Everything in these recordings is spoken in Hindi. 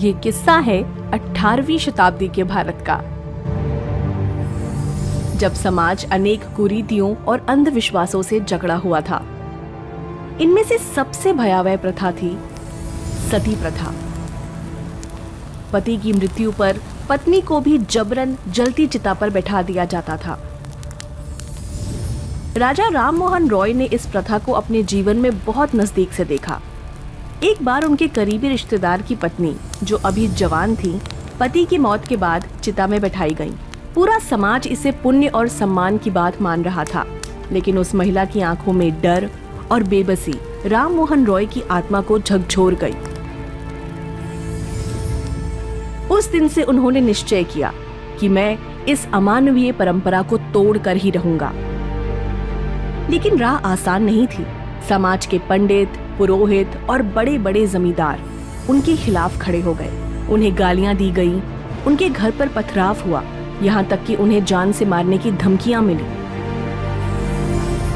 ये किस्सा है 18वीं शताब्दी के भारत का, जब समाज अनेक कुरीतियों और अंधविश्वासों से जकड़ा हुआ था। इनमें से सबसे भयावह प्रथा थी सती प्रथा। पति की मृत्यु पर पत्नी को भी जबरन जलती चिता पर बैठा दिया जाता था। राजा राम मोहन रॉय ने इस प्रथा को अपने जीवन में बहुत नजदीक से देखा। एक बार उनके करीबी रिश्तेदार की पत्नी, जो अभी जवान थी, पति की मौत के बाद चिता में बैठाई गई। पूरा समाज इसे पुण्य और सम्मान की बात मान रहा था, लेकिन उस महिला की आंखों में डर और बेबसी राम मोहन रॉय की आत्मा को झकझोर गई। उस दिन से उन्होंने निश्चय किया कि मैं इस अमानवीय परंपरा को तोड़ कर ही रहूंगा। लेकिन राह आसान नहीं थी। समाज के पंडित, पुरोहित और बड़े बड़े जमींदार उनके खिलाफ खड़े हो गए। उन्हें गालियां दी गईं, उनके घर पर पथराव हुआ, यहाँ तक कि उन्हें जान से मारने की धमकियां मिली।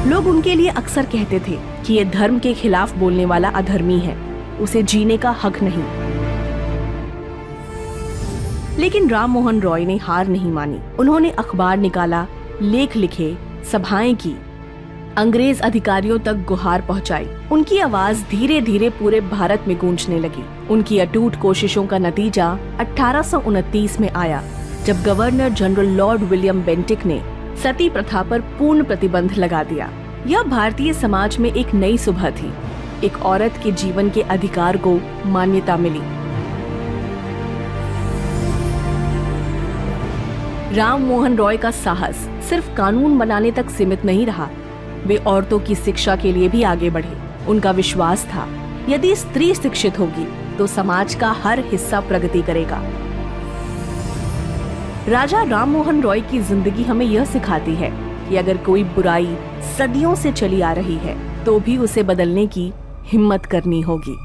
लोग उनके लिए अक्सर कहते थे कि ये धर्म के खिलाफ बोलने वाला अधर्मी है, उसे जीने का हक नहीं। लेकिन राम मोहन रॉय ने हार नहीं मानी। उन्होंने अखबार निकाला, लेख लिखे, सभाएं की, अंग्रेज अधिकारियों तक गुहार पहुंचाई। उनकी आवाज धीरे धीरे पूरे भारत में गूंजने लगी। उनकी अटूट कोशिशों का नतीजा 1829 में आया, जब governor general Lord William Bentinck ने सती प्रथा पर पूर्ण प्रतिबंध लगा दिया। यह भारतीय समाज में एक नई सुबह थी। एक औरत के जीवन के अधिकार को मान्यता मिली। राम मोहन रॉय का साहस सिर्फ कानून बनाने तक सीमित नहीं रहा। वे औरतों की शिक्षा के लिए भी आगे बढ़े। उनका विश्वास था, यदि स्त्री शिक्षित होगी तो समाज का हर हिस्सा प्रगति करेगा। राजा राम मोहन रॉय की जिंदगी हमें यह सिखाती है कि अगर कोई बुराई सदियों से चली आ रही है तो भी उसे बदलने की हिम्मत करनी होगी।